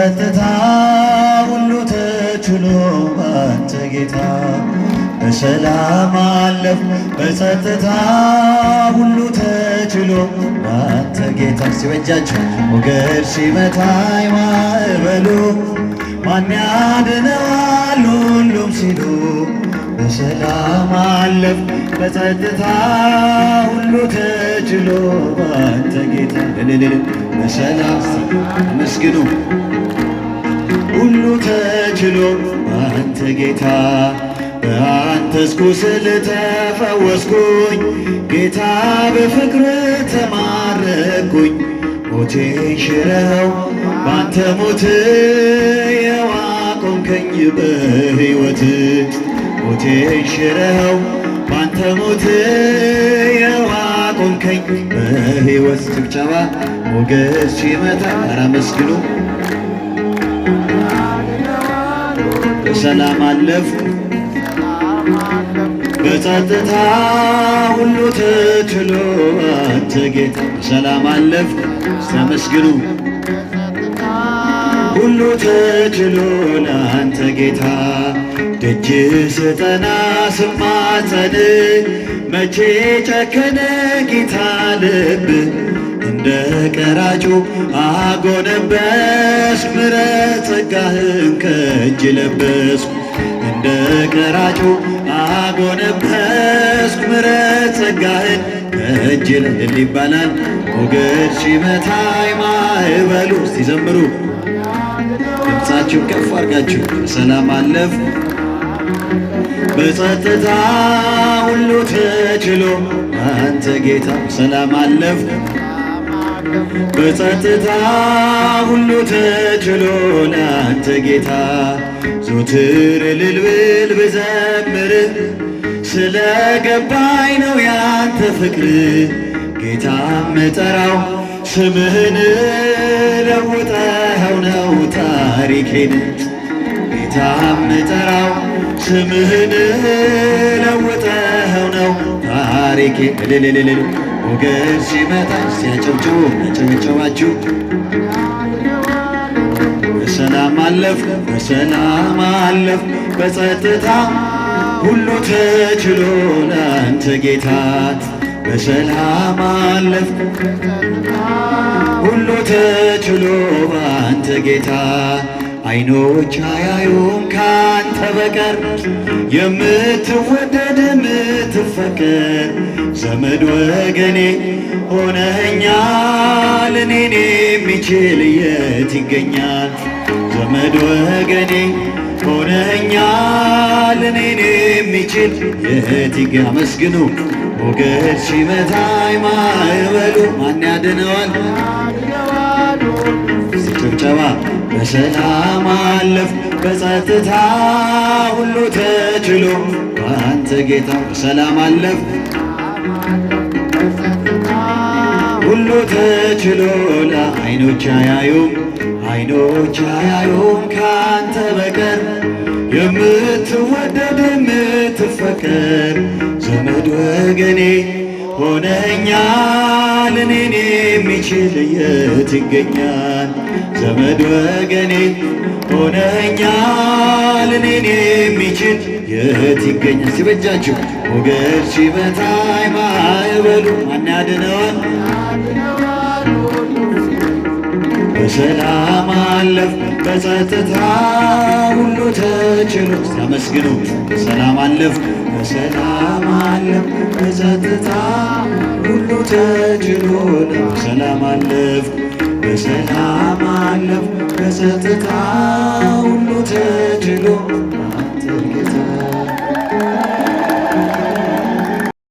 በጸጥታ ሁሉ ተችሎ ባንተ ጌታ በሰላም አለፍ በጸጥታ ሁሉ ተችሎ ባንተ ጌታ ሲበጃቸው ሞገድ ሲመታኝ ማዕበሉ ማን ያድነዋል ሁሉም ሲሉ በሰላም አለፍ በጸጥታ ሁሉ ተችሎ ባንተ ጌታ በሰላም መስግኑ ሁሉ ተችሎ ባንተ ጌታ በአንተስ ቁስል ተፈወስኩኝ ጌታ በፍቅር ተማረኩኝ ሞቴን ሽረው ባንተ ሞት የዋቆምከኝ በሕይወት ሞቴን ሽረው ባንተ ሞት የዋቆምከኝ በሕይወት ጭብጨባ ሞገስ ሲመታ ኧረ መስግኑ በሰላም አለፍኩ በጸጥታ ሁሉ ተችሎ አንተ ጌታ በሰላም አለፍኩ ተመስግኑ ሁሉ ተችሎ ለአንተ ጌታ ደጅ ስጠና ስማጸን መቼ ጨከነ ጌታ ልብ እንደ ቀራጩ አጎነበስኩ ምሕረት ጸጋህን ከእጅ ለበስኩ እንደ ቀራጩ አጎነበስኩ ምሕረት ጸጋህን ከእጅ እልል ይባላል ሞገድ ሲመታኝ ማዕበሉ እስቲ ዘምሩ ድምፃችሁ ከፍ አድርጋችሁ በሰላም አለፍኩ በጸጥታ ሁሉ ተችሎ አንተ ጌታ በሰላም አለፍኩ በጸጥታ ሁሉ ተችሎ ለአንተ ጌታ ዞትር እልል ብል ብዘምር ስለ ገባኝ ነው ያንተ ፍቅር ጌታ ምጠራው ስምህን ለውጠኸው ነው ታሪኬን ጌታ ምጠራው ስምህን ለውጠኸው ነው ታሪኬን እልልልልል ሞገድ ሲመታ ሲያጨብጭቡ ያጨበጨባችሁ በሰላም አለፍኩ በሰላም አለፍኩ በጸጥታ ሁሉ ተችሎ ለአንተ ጌታ በሰላም አለፍኩ ሁሉ ተችሎ በአንተ ጌታ አይኖች አያዩም ካንተ በቀር የምትወደድ የምትፈቀር ዘመድ ወገኔ ሆነኸኛል እኔን የሚችል የት ይገኛል ዘመድ ወገኔ ሆነኸኛል እኔን የሚችል የት ይገኛል አመስግኑ ሞገድ ሲመታኝ ማዕበሉ ማን ያድነዋል ጭብጨባ በሰላም አለፍኩ በጸጥታ ሁሉ ተችሎ በአንተ ጌታ በሰላም አለፍኩ ሁሉ ተችሎ ለዓይኖች አያዩም ዓይኖች አያዩም ካንተ በቀር የምትወደድ የምትፈቀር ዘመድ ወገኔ ሆነኸኛል እኔን የሚችል የት ይገኛል ዘመድ ወገኔ ሆነኸኛል እኔን የሚችል የት ይገኛል ሲበጃችሁ ሞገድ ሲመታኝ ማዕበሉ ማን ያድነዋል በሰላም አለፍኩ በጸጥታ ሁሉ ተችሎ ሲያመስግኑ በሰላም አለፍኩ በሰላም አለፍኩ በጸጥታ ሁሉ ተችሎ በሰላም አለፍኩ በሰላም አለፍኩ በጸጥታ ሁሉ